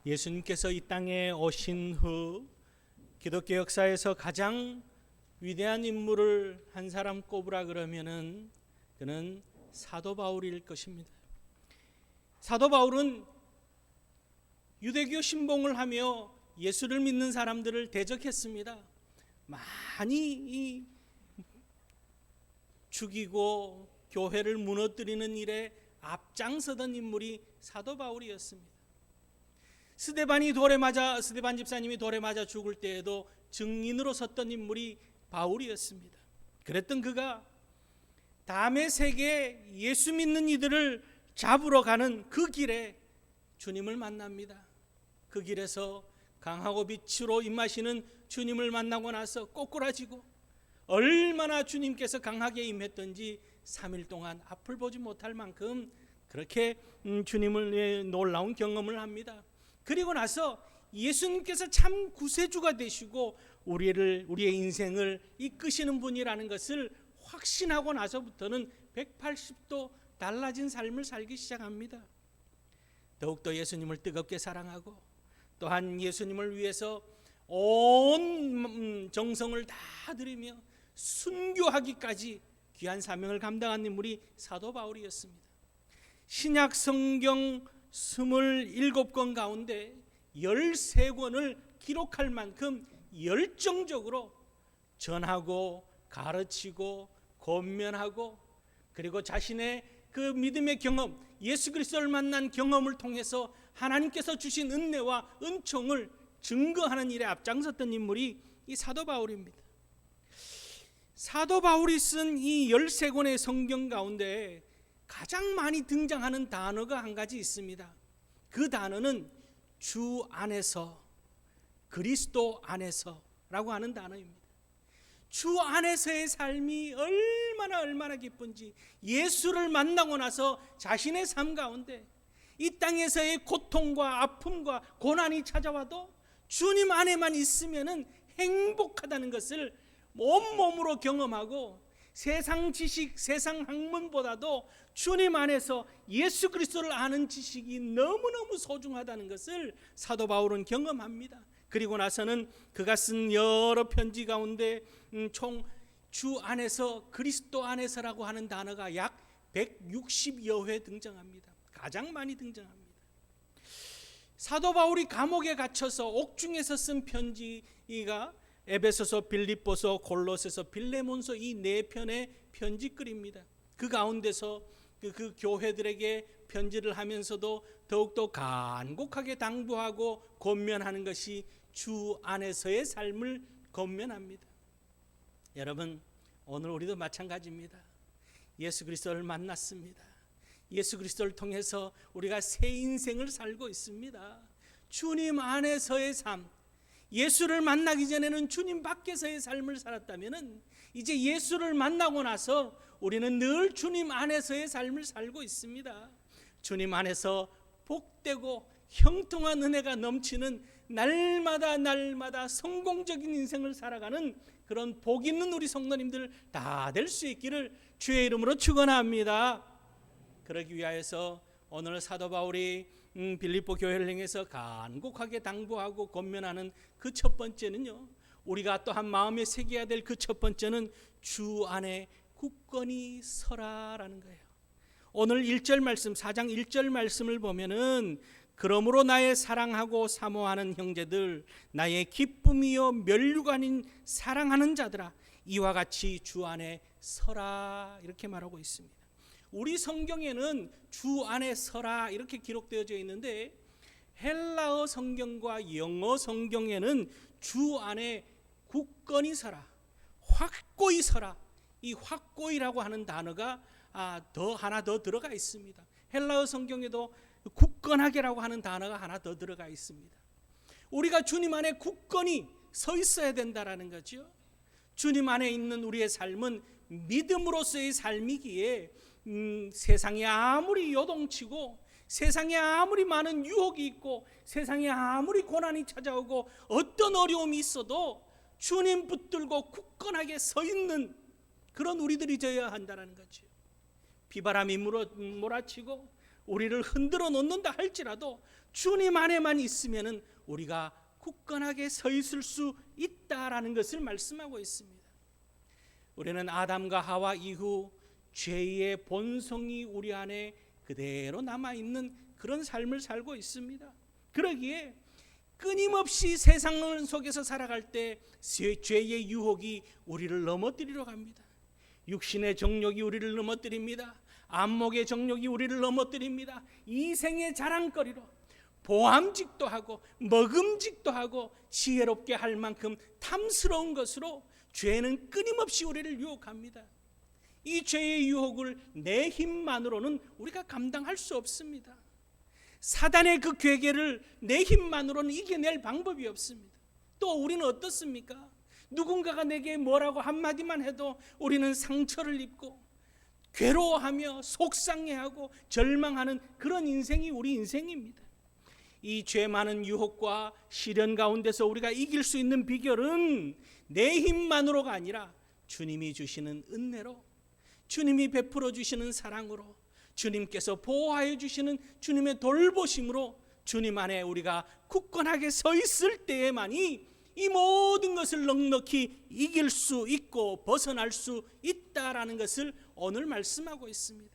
예수님께서 이 땅에 오신 후 기독교 역사에서 가장 위대한 인물을 한 사람 꼽으라 그러면은 그는 사도 바울일 것입니다. 사도 바울은 유대교 신봉을 하며 예수를 믿는 사람들을 대적했습니다. 많이 죽이고 교회를 무너뜨리는 일에 앞장서던 인물이 사도 바울이었습니다. 스데반 집사님이 돌에 맞아 죽을 때에도 증인으로 섰던 인물이 바울이었습니다. 그랬던 그가 담의 세계 예수 믿는 이들을 잡으러 가는 그 길에 주님을 만납니다. 그 길에서 강하고 빛으로 임하시는 주님을 만나고 나서 꼬꾸라지고 얼마나 주님께서 강하게 임했던지 3일 동안 앞을 보지 못할 만큼 그렇게 주님을 놀라운 경험을 합니다. 그리고 나서 예수님께서 참 구세주가 되시고 우리의 인생을 이끄시는 분이라는 것을 확신하고 나서부터는 180도 달라진 삶을 살기 시작합니다. 더욱더 예수님을 뜨겁게 사랑하고 또한 예수님을 위해서 온 정성을 다 들이며 순교하기까지 귀한 사명을 감당한 인물이 사도 바울이었습니다. 신약 성경 27권 가운데 13권을 기록할 만큼 열정적으로 전하고 가르치고 권면하고 그리고 자신의 그 믿음의 경험, 예수 그리스도를 만난 경험을 통해서 하나님께서 주신 은혜와 은총을 증거하는 일에 앞장섰던 인물이 이 사도 바울입니다. 사도 바울이 쓴 이 13권의 성경 가운데 가장 많이 등장하는 단어가 한 가지 있습니다. 그 단어는 주 안에서, 그리스도 안에서라고 하는 단어입니다. 주 안에서의 삶이 얼마나 기쁜지, 예수를 만나고 나서 자신의 삶 가운데 이 땅에서의 고통과 아픔과 고난이 찾아와도 주님 안에만 있으면 행복하다는 것을 온몸으로 경험하고 세상 지식, 세상 학문보다도 주님 안에서 예수 그리스도를 아는 지식이 너무너무 소중하다는 것을 사도 바울은 경험합니다. 그리고 나서는 그가 쓴 여러 편지 가운데 총 주 안에서, 그리스도 안에서라고 하는 단어가 약 160여 회 등장합니다. 가장 많이 등장합니다. 사도 바울이 감옥에 갇혀서 옥중에서 쓴 편지가 에베소서, 빌립보서, 골로새서, 빌레몬서 이 4편의 편지글입니다. 그 가운데서 그 교회들에게 편지를 하면서도 더욱더 간곡하게 당부하고 권면하는 것이 주 안에서의 삶을 권면합니다. 여러분, 오늘 우리도 마찬가지입니다. 예수 그리스도를 만났습니다. 예수 그리스도를 통해서 우리가 새 인생을 살고 있습니다. 주님 안에서의 삶, 예수를 만나기 전에는 주님 밖에서의 삶을 살았다면 이제 예수를 만나고 나서 우리는 늘 주님 안에서의 삶을 살고 있습니다. 주님 안에서 복되고 형통한 은혜가 넘치는 날마다 성공적인 인생을 살아가는 그런 복 있는 우리 성도님들 다 될 수 있기를 주의 이름으로 축원합니다. 그러기 위하여서 오늘 사도 바울이 빌립보 교회를 향해서 간곡하게 당부하고 권면하는 그 첫 번째는요, 우리가 또한 마음에 새겨야 될 그 첫 번째는 주 안에 굳건히 서라라는 거예요. 오늘 1절 말씀, 4장 1절 말씀을 보면은 그러므로 나의 사랑하고 사모하는 형제들, 나의 기쁨이요 면류가 아닌 사랑하는 자들아, 이와 같이 주 안에 서라, 이렇게 말하고 있습니다. 우리 성경에는 주 안에 서라 이렇게 기록되어져 있는데 헬라어 성경과 영어 성경에는 주 안에 굳건히 서라, 확고히 서라, 이 확고히라고 하는 단어가 하나 더 들어가 있습니다. 헬라어 성경에도 굳건하게라고 하는 단어가 하나 더 들어가 있습니다. 우리가 주님 안에 굳건히 서 있어야 된다라는 거죠. 주님 안에 있는 우리의 삶은 믿음으로서의 삶이기에 세상이 아무리 요동치고 세상에 아무리 많은 유혹이 있고 세상에 아무리 고난이 찾아오고 어떤 어려움이 있어도 주님 붙들고 굳건하게 서 있는 그런 우리들이 되어야 한다는 거죠. 비바람이 몰아치고 우리를 흔들어 놓는다 할지라도 주님 안에만 있으면은 우리가 굳건하게 서 있을 수 있다라는 것을 말씀하고 있습니다. 우리는 아담과 하와 이후 죄의 본성이 우리 안에 그대로 남아있는 그런 삶을 살고 있습니다. 그러기에 끊임없이 세상 속에서 살아갈 때 죄의 유혹이 우리를 넘어뜨리러 갑니다. 육신의 정욕이 우리를 넘어뜨립니다. 안목의 정욕이 우리를 넘어뜨립니다. 이생의 자랑거리로 보암직도 하고 먹음직도 하고 지혜롭게 할 만큼 탐스러운 것으로 죄는 끊임없이 우리를 유혹합니다. 이 죄의 유혹을 내 힘만으로는 우리가 감당할 수 없습니다. 사단의 그 괴계를 내 힘만으로는 이겨낼 방법이 없습니다. 또 우리는 어떻습니까? 누군가가 내게 뭐라고 한마디만 해도 우리는 상처를 입고 괴로워하며 속상해하고 절망하는 그런 인생이 우리 인생입니다. 이 죄 많은 유혹과 시련 가운데서 우리가 이길 수 있는 비결은 내 힘만으로가 아니라 주님이 주시는 은혜로, 주님이 베풀어 주시는 사랑으로, 주님께서 보호하여 주시는 주님의 돌보심으로 주님 안에 우리가 굳건하게 서 있을 때에만이 이 모든 것을 넉넉히 이길 수 있고 벗어날 수 있다라는 것을 오늘 말씀하고 있습니다.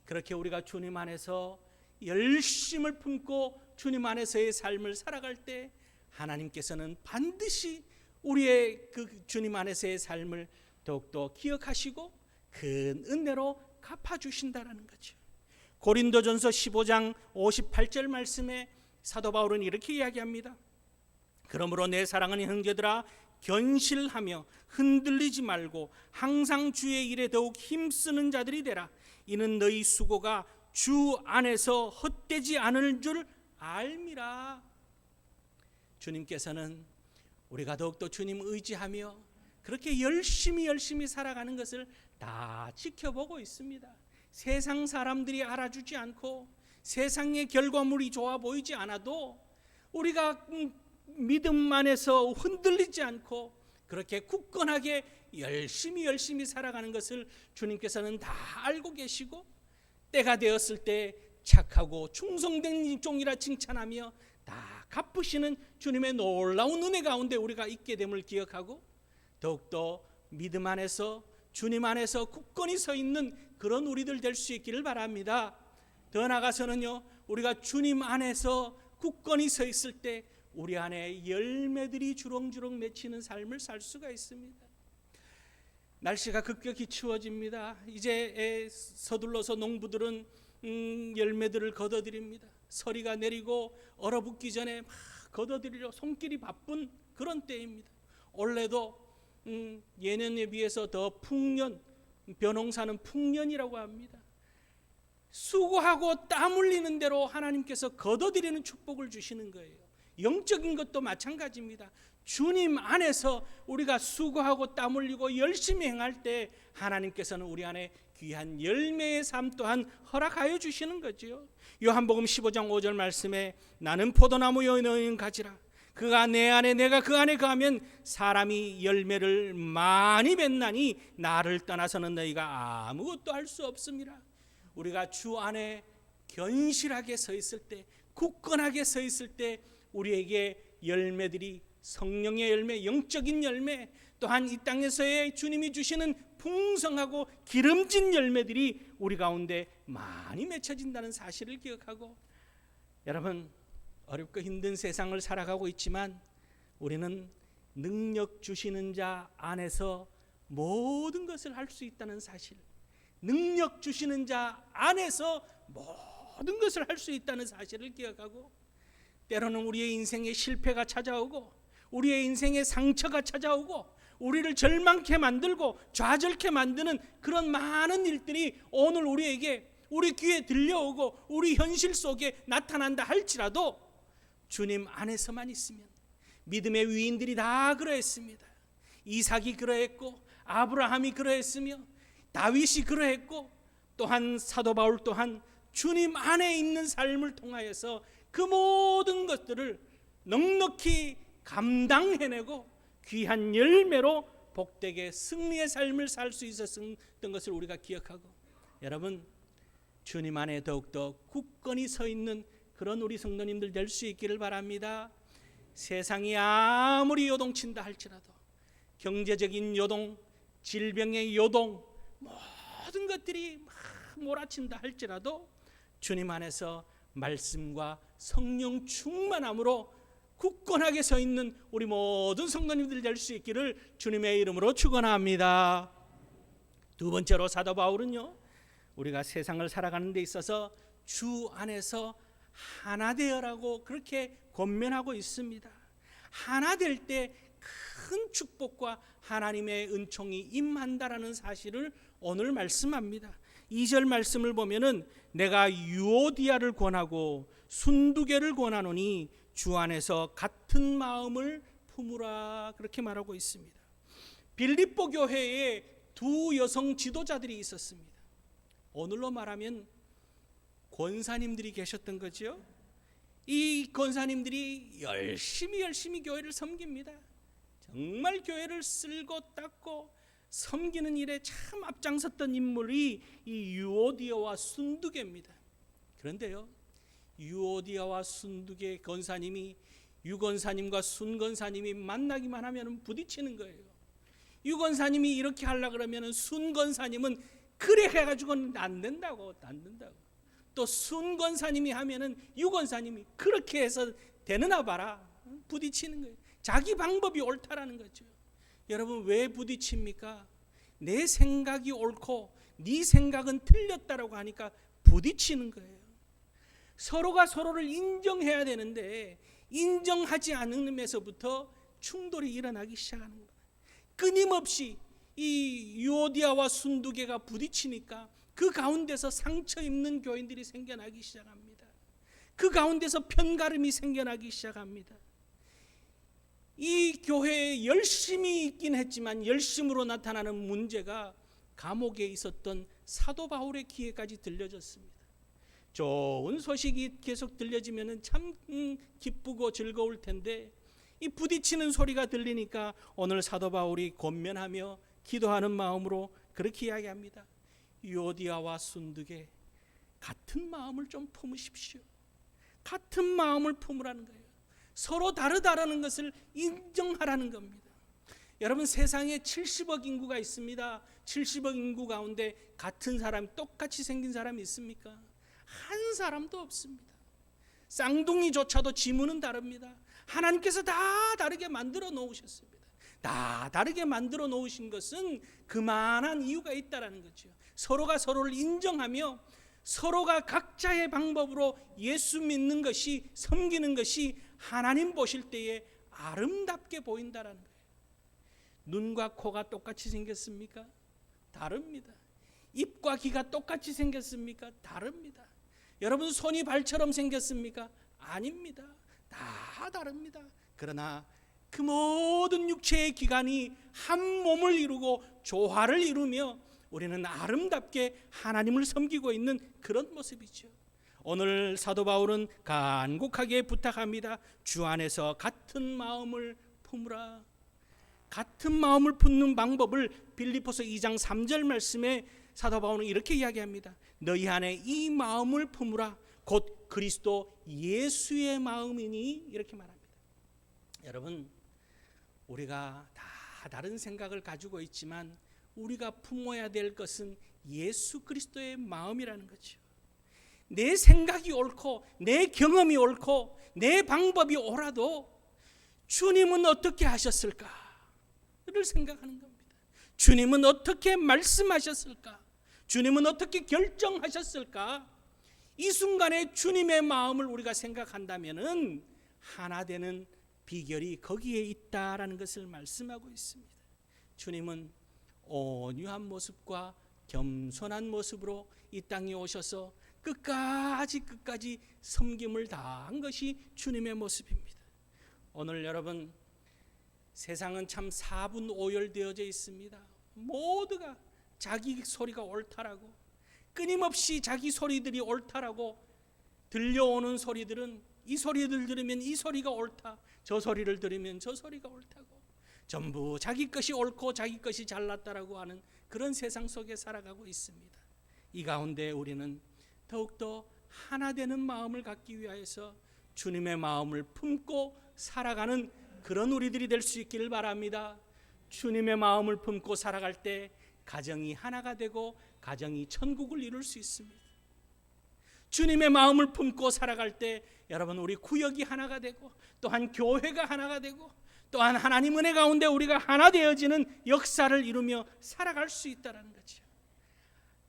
그렇게 우리가 주님 안에서 열심을 품고 주님 안에서의 삶을 살아갈 때 하나님께서는 반드시 우리의 그 주님 안에서의 삶을 더욱더 기억하시고 큰 은혜로 갚아주신다라는 거죠. 고린도전서 15장 58절 말씀에 사도 바울은 이렇게 이야기합니다. 그러므로 내 사랑하는 형제들아 견실하며 흔들리지 말고 항상 주의 일에 더욱 힘쓰는 자들이 되라. 이는 너희 수고가 주 안에서 헛되지 않을 줄 알미라. 주님께서는 우리가 더욱더 주님 의지하며 그렇게 열심히 살아가는 것을 다 지켜보고 있습니다. 세상 사람들이 알아주지 않고 세상의 결과물이 좋아 보이지 않아도 우리가 믿음 안에서 흔들리지 않고 그렇게 굳건하게 열심히 살아가는 것을 주님께서는 다 알고 계시고 때가 되었을 때 착하고 충성된 종이라 칭찬하며 다 갚으시는 주님의 놀라운 은혜 가운데 우리가 있게 됨을 기억하고 더욱더 믿음 안에서 주님 안에서 굳건히 서 있는 그런 우리들 될 수 있기를 바랍니다. 더 나아가서는요, 우리가 주님 안에서 굳건히 서 있을 때 우리 안에 열매들이 주렁주렁 맺히는 삶을 살 수가 있습니다. 날씨가 급격히 추워집니다. 이제 서둘러서 농부들은 열매들을 걷어들입니다. 서리가 내리고 얼어붙기 전에 막 걷어들이려 손길이 바쁜 그런 때입니다. 올해도 예년에 비해서 더 풍년, 벼농사는 풍년이라고 합니다. 수고하고 땀 흘리는 대로 하나님께서 걷어들이는 축복을 주시는 거예요. 영적인 것도 마찬가지입니다. 주님 안에서 우리가 수고하고 땀 흘리고 열심히 행할 때 하나님께서는 우리 안에 귀한 열매의 삶 또한 허락하여 주시는 거죠. 요한복음 15장 5절 말씀에 나는 포도나무여 너희는 가지라. 그가 내 안에 내가 그 안에 거하면 사람이 열매를 많이 맺나니 나를 떠나서는 너희가 아무것도 할 수 없습니다. 우리가 주 안에 견실하게 서 있을 때, 굳건하게 서 있을 때 우리에게 열매들이 성령의 열매, 영적인 열매, 또한 이 땅에서의 주님이 주시는 풍성하고 기름진 열매들이 우리 가운데 많이 맺혀진다는 사실을 기억하고, 여러분, 어렵고 힘든 세상을 살아가고 있지만 우리는 능력 주시는 자 안에서 모든 것을 할 수 있다는 사실, 능력 주시는 자 안에서 모든 것을 할 수 있다는 사실을 기억하고, 때로는 우리의 인생에 실패가 찾아오고 우리의 인생에 상처가 찾아오고 우리를 절망케 만들고 좌절케 만드는 그런 많은 일들이 오늘 우리에게, 우리 귀에 들려오고 우리 현실 속에 나타난다 할지라도 주님 안에서만 있으면, 믿음의 위인들이 다 그러했습니다. 이삭이 그러했고 아브라함이 그러했으며 다윗이 그러했고, 또한 사도 바울 또한 주님 안에 있는 삶을 통하여서 그 모든 것들을 넉넉히 감당해내고 귀한 열매로 복되게 승리의 삶을 살 수 있었던 것을 우리가 기억하고, 여러분, 주님 안에 더욱더 굳건히 서 있는 그런 우리 성도님들 될 수 있기를 바랍니다. 세상이 아무리 요동친다 할지라도, 경제적인 요동, 질병의 요동, 모든 것들이 막 몰아친다 할지라도 주님 안에서 말씀과 성령 충만함으로 굳건하게 서 있는 우리 모든 성도님들 될 수 있기를 주님의 이름으로 축원합니다. 두 번째로 사도 바울은요, 우리가 세상을 살아가는 데 있어서 주 안에서 하나 되어라고 그렇게 권면하고 있습니다. 하나 될 때 큰 축복과 하나님의 은총이 임한다라는 사실을 오늘 말씀합니다. 2절 말씀을 보면은 내가 유오디아를 권하고 순두개를 권하노니 주 안에서 같은 마음을 품으라, 그렇게 말하고 있습니다. 빌립보 교회에 두 여성 지도자들이 있었습니다. 오늘로 말하면 권사님들이 계셨던 거죠. 이 권사님들이 열심히 교회를 섬깁니다. 정말 교회를 쓸고 닦고 섬기는 일에 참 앞장섰던 인물이 이 유오디아와 순두개입니다. 그런데요, 유오디아와 순두개 권사님이 유권사님과 순권사님이 만나기만 하면 부딪히는 거예요. 유권사님이 이렇게 하려고 그러면 순권사님은 그래 해가지고는 안 된다고. 또 순권사님이 하면은 유권사님이 그렇게 해서 되느나 봐라, 부딪히는 거예요. 자기 방법이 옳다라는 거죠. 여러분, 왜 부딪힙니까? 내 생각이 옳고 네 생각은 틀렸다라고 하니까 부딪히는 거예요. 서로가 서로를 인정해야 되는데 인정하지 않음에서부터 충돌이 일어나기 시작하는 거예요. 끊임없이 이 유오디아와 순두개가 부딪히니까 그 가운데서 상처 입는 교인들이 생겨나기 시작합니다. 그 가운데서 편가름이 생겨나기 시작합니다. 이 교회에 열심히 있긴 했지만 열심으로 나타나는 문제가 감옥에 있었던 사도 바울의 귀에까지 들려졌습니다. 좋은 소식이 계속 들려지면 참 기쁘고 즐거울 텐데 이 부딪히는 소리가 들리니까 오늘 사도 바울이 권면하며 기도하는 마음으로 그렇게 이야기합니다. 유오디아와 순두개, 같은 마음을 좀 품으십시오. 같은 마음을 품으라는 거예요. 서로 다르다라는 것을 인정하라는 겁니다. 여러분, 세상에 70억 인구가 있습니다. 70억 인구 가운데 같은 사람, 똑같이 생긴 사람이 있습니까? 한 사람도 없습니다. 쌍둥이조차도 지문은 다릅니다. 하나님께서 다 다르게 만들어 놓으셨습니다. 다 다르게 만들어 놓으신 것은 그만한 이유가 있다라는 거죠. 서로가 서로를 인정하며 서로가 각자의 방법으로 예수 믿는 것이, 섬기는 것이 하나님 보실 때에 아름답게 보인다라는 거예요. 눈과 코가 똑같이 생겼습니까? 다릅니다. 입과 귀가 똑같이 생겼습니까? 다릅니다. 여러분, 손이 발처럼 생겼습니까? 아닙니다. 다 다릅니다. 그러나 그 모든 육체의 기관이 한 몸을 이루고 조화를 이루며 우리는 아름답게 하나님을 섬기고 있는 그런 모습이죠. 오늘 사도 바울은 간곡하게 부탁합니다. 주 안에서 같은 마음을 품으라. 같은 마음을 품는 방법을 빌립보서 2장 3절 말씀에 사도 바울은 이렇게 이야기합니다. 너희 안에 이 마음을 품으라. 곧 그리스도 예수의 마음이니, 이렇게 말합니다. 여러분, 우리가 다 다른 생각을 가지고 있지만 우리가 품어야 될 것은 예수 그리스도의 마음이라는 거죠. 내 생각이 옳고 내 경험이 옳고 내 방법이 옳아도 주님은 어떻게 하셨을까를 생각하는 겁니다. 주님은 어떻게 말씀하셨을까? 주님은 어떻게 결정하셨을까? 이 순간에 주님의 마음을 우리가 생각한다면은 하나 되는 비결이 거기에 있다라는 것을 말씀하고 있습니다. 주님은 온유한 모습과 겸손한 모습으로 이 땅에 오셔서 끝까지 섬김을 다한 것이 주님의 모습입니다. 오늘 여러분, 세상은 참 사분오열되어져 있습니다. 모두가 자기 소리가 옳다라고, 끊임없이 자기 소리들이 옳다라고 들려오는 소리들은, 이 소리를 들으면 이 소리가 옳다, 저 소리를 들으면 저 소리가 옳다고, 전부 자기 것이 옳고 자기 것이 잘났다라고 하는 그런 세상 속에 살아가고 있습니다. 이 가운데 우리는 더욱더 하나 되는 마음을 갖기 위하여서 주님의 마음을 품고 살아가는 그런 우리들이 될 수 있기를 바랍니다. 주님의 마음을 품고 살아갈 때 가정이 하나가 되고 가정이 천국을 이룰 수 있습니다. 주님의 마음을 품고 살아갈 때 여러분, 우리 구역이 하나가 되고 또한 교회가 하나가 되고 또한 하나님 은혜 가운데 우리가 하나 되어지는 역사를 이루며 살아갈 수 있다는 거죠.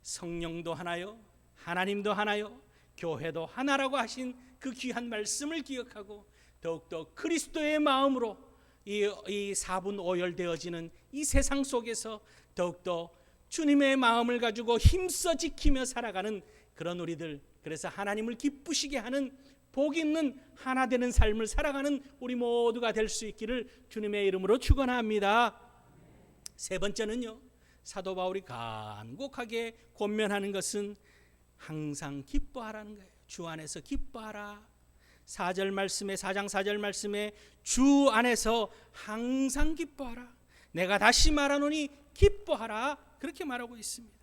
성령도 하나요, 하나님도 하나요, 교회도 하나라고 하신 그 귀한 말씀을 기억하고 더욱더 그리스도의 마음으로 이 사분 오열되어지는 이 세상 속에서 더욱더 주님의 마음을 가지고 힘써 지키며 살아가는 그런 우리들, 그래서 하나님을 기쁘시게 하는 복 있는 하나 되는 삶을 살아가는 우리 모두가 될 수 있기를 주님의 이름으로 축원합니다. 세 번째는요, 사도 바울이 간곡하게 권면하는 것은 항상 기뻐하라는 거예요. 주 안에서 기뻐하라. 4절 말씀에, 4장 4절 말씀에 주 안에서 항상 기뻐하라. 내가 다시 말하노니 기뻐하라. 그렇게 말하고 있습니다.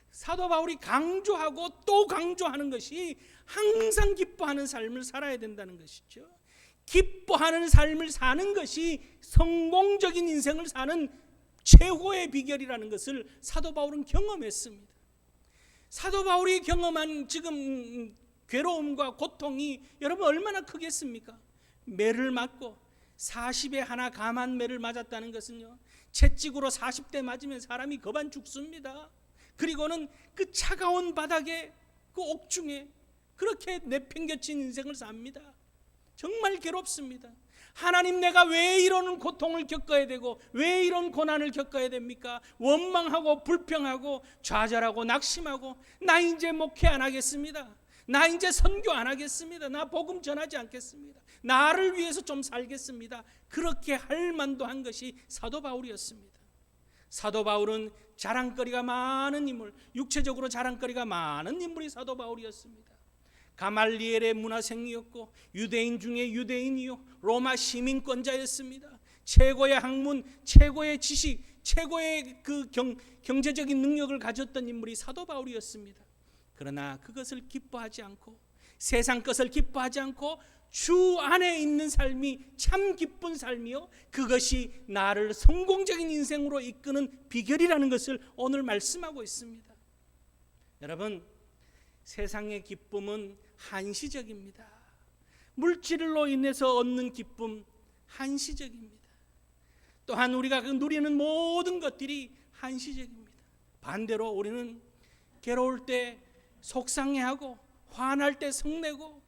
사도 바울이 강조하고 또 강조하는 것이 항상 기뻐하는 삶을 살아야 된다는 것이죠. 기뻐하는 삶을 사는 것이 성공적인 인생을 사는 최고의 비결이라는 것을 사도 바울은 경험했습니다. 사도 바울이 경험한 지금 괴로움과 고통이 여러분 얼마나 크겠습니까? 매를 맞고 40에 하나 감한 매를 맞았다는 것은요, 채찍으로 40대 맞으면 사람이 거반 죽습니다. 그리고는 그 차가운 바닥에 그 옥중에 그렇게 내팽겨친 인생을 삽니다. 정말 괴롭습니다. 하나님, 내가 왜 이런 고통을 겪어야 되고 왜 이런 고난을 겪어야 됩니까? 원망하고 불평하고 좌절하고 낙심하고 나 이제 목회 안 하겠습니다. 나 이제 선교 안 하겠습니다. 나 복음 전하지 않겠습니다. 나를 위해서 좀 살겠습니다. 그렇게 할 만도 한 것이 사도 바울이었습니다. 사도 바울은 자랑거리가 많은 인물, 육체적으로 자랑거리가 많은 인물이 사도 바울이었습니다. 가말리엘의 문화생이었고 유대인 중에 유대인이요 로마 시민권자였습니다. 최고의 학문, 최고의 지식, 최고의 그 경제적인 능력을 가졌던 인물이 사도 바울이었습니다. 그러나 그것을 기뻐하지 않고 세상 것을 기뻐하지 않고 주 안에 있는 삶이 참 기쁜 삶이요, 그것이 나를 성공적인 인생으로 이끄는 비결이라는 것을 오늘 말씀하고 있습니다. 여러분, 세상의 기쁨은 한시적입니다. 물질로 인해서 얻는 기쁨 한시적입니다. 또한 우리가 누리는 모든 것들이 한시적입니다. 반대로 우리는 괴로울 때 속상해하고 화날 때 성내고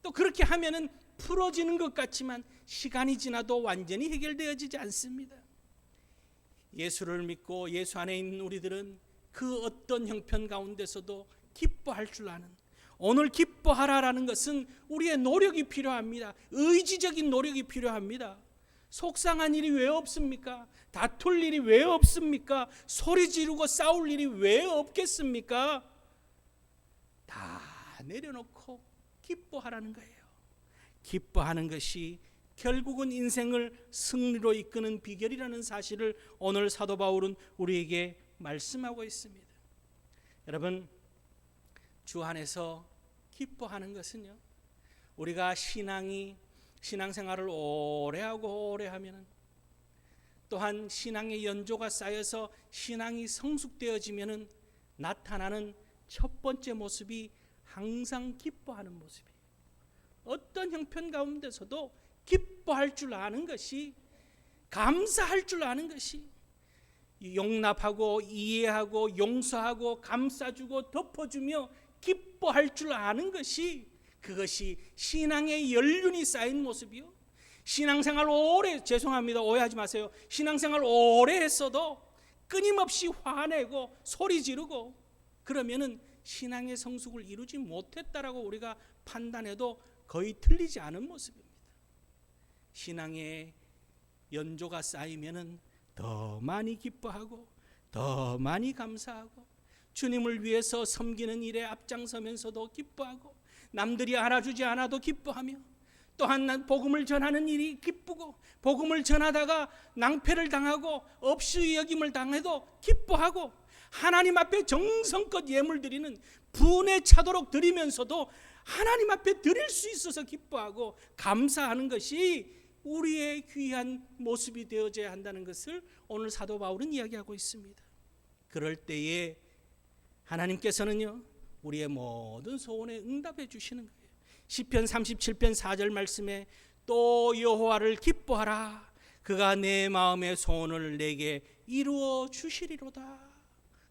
또 그렇게 하면은 풀어지는 것 같지만 시간이 지나도 완전히 해결되어지지 않습니다. 예수를 믿고 예수 안에 있는 우리들은 그 어떤 형편 가운데서도 기뻐할 줄 아는, 오늘 기뻐하라라는 것은 우리의 노력이 필요합니다. 의지적인 노력이 필요합니다. 속상한 일이 왜 없습니까? 다툴 일이 왜 없습니까? 소리 지르고 싸울 일이 왜 없겠습니까? 다 내려놓고 기뻐하라는 거예요. 기뻐하는 것이 결국은 인생을 승리로 이끄는 비결이라는 사실을 오늘 사도 바울은 우리에게 말씀하고 있습니다. 여러분, 주 안에서 기뻐하는 것은요, 우리가 신앙생활을 오래 하고 오래 하면은, 또한 신앙의 연조가 쌓여서 신앙이 성숙되어지면은 나타나는 첫 번째 모습이 항상 기뻐하는 모습이에요. 어떤 형편 가운데서도 기뻐할 줄 아는 것이, 감사할 줄 아는 것이, 용납하고 이해하고 용서하고 감싸주고 덮어주며 기뻐할 줄 아는 것이, 그것이 신앙의 연륜이 쌓인 모습이요, 신앙생활 오래, 죄송합니다, 오해하지 마세요, 신앙생활 오래 했어도 끊임없이 화내고 소리 지르고 그러면은 신앙의 성숙을 이루지 못했다라고 우리가 판단해도 거의 틀리지 않은 모습입니다. 신앙의 연조가 쌓이면은 더 많이 기뻐하고 더 많이 감사하고 주님을 위해서 섬기는 일에 앞장서면서도 기뻐하고 남들이 알아주지 않아도 기뻐하며 또한 복음을 전하는 일이 기쁘고 복음을 전하다가 낭패를 당하고 없이 여김을 당해도 기뻐하고 하나님 앞에 정성껏 예물 드리는 분에 차도록 드리면서도 하나님 앞에 드릴 수 있어서 기뻐하고 감사하는 것이 우리의 귀한 모습이 되어져야 한다는 것을 오늘 사도 바울은 이야기하고 있습니다. 그럴 때에 하나님께서는요, 우리의 모든 소원에 응답해 주시는 거예요. 시편 37편 4절 말씀에 또 여호와를 기뻐하라, 그가 내 마음의 소원을 내게 이루어 주시리로다,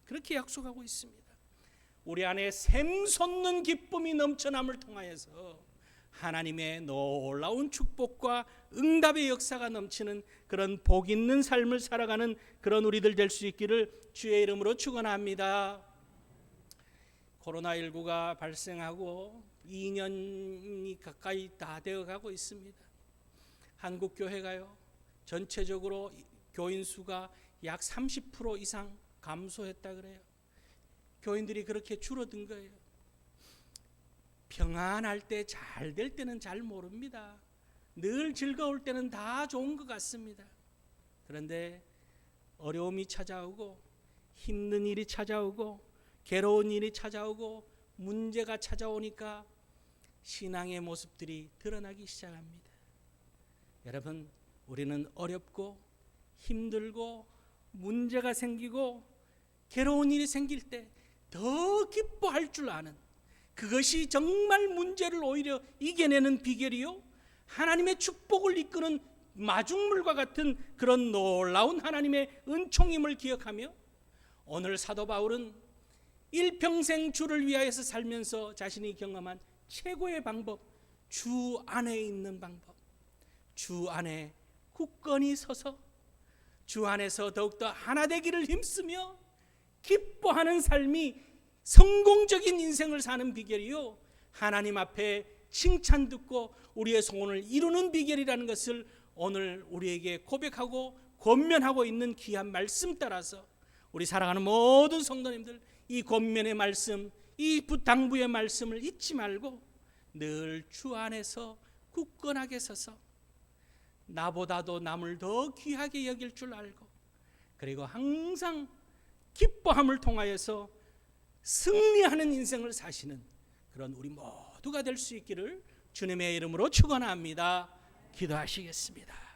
그렇게 약속하고 있습니다. 우리 안에 샘솟는 기쁨이 넘쳐남을 통하여서 하나님의 놀라운 축복과 응답의 역사가 넘치는 그런 복 있는 삶을 살아가는 그런 우리들 될 수 있기를 주의 이름으로 축원합니다. 코로나19가 발생하고 2년이 가까이 다 되어가고 있습니다. 한국 교회가요, 전체적으로 교인 수가 약 30% 이상 감소했다 그래요. 교인들이 그렇게 줄어든 거예요. 평안할 때, 잘 될 때는 잘 모릅니다. 늘 즐거울 때는 다 좋은 것 같습니다. 그런데 어려움이 찾아오고 힘든 일이 찾아오고 괴로운 일이 찾아오고 문제가 찾아오니까 신앙의 모습들이 드러나기 시작합니다. 여러분, 우리는 어렵고 힘들고 문제가 생기고 괴로운 일이 생길 때 더 기뻐할 줄 아는, 그것이 정말 문제를 오히려 이겨내는 비결이요, 하나님의 축복을 이끄는 마중물과 같은 그런 놀라운 하나님의 은총임을 기억하며 오늘 사도 바울은 일평생 주를 위하여서 살면서 자신이 경험한 최고의 방법, 주 안에 있는 방법, 주 안에 굳건히 서서 주 안에서 더욱더 하나 되기를 힘쓰며 기뻐하는 삶이 성공적인 인생을 사는 비결이요, 하나님 앞에 칭찬 듣고 우리의 소원을 이루는 비결이라는 것을 오늘 우리에게 고백하고 권면하고 있는 귀한 말씀 따라서 우리 사랑하는 모든 성도님들, 이 권면의 말씀, 이 당부의 말씀을 잊지 말고 늘 주 안에서 굳건하게 서서 나보다도 남을 더 귀하게 여길 줄 알고, 그리고 항상 기뻐함을 통하여서 승리하는 인생을 사시는 그런 우리 모두가 될 수 있기를 주님의 이름으로 축원합니다. 기도하시겠습니다.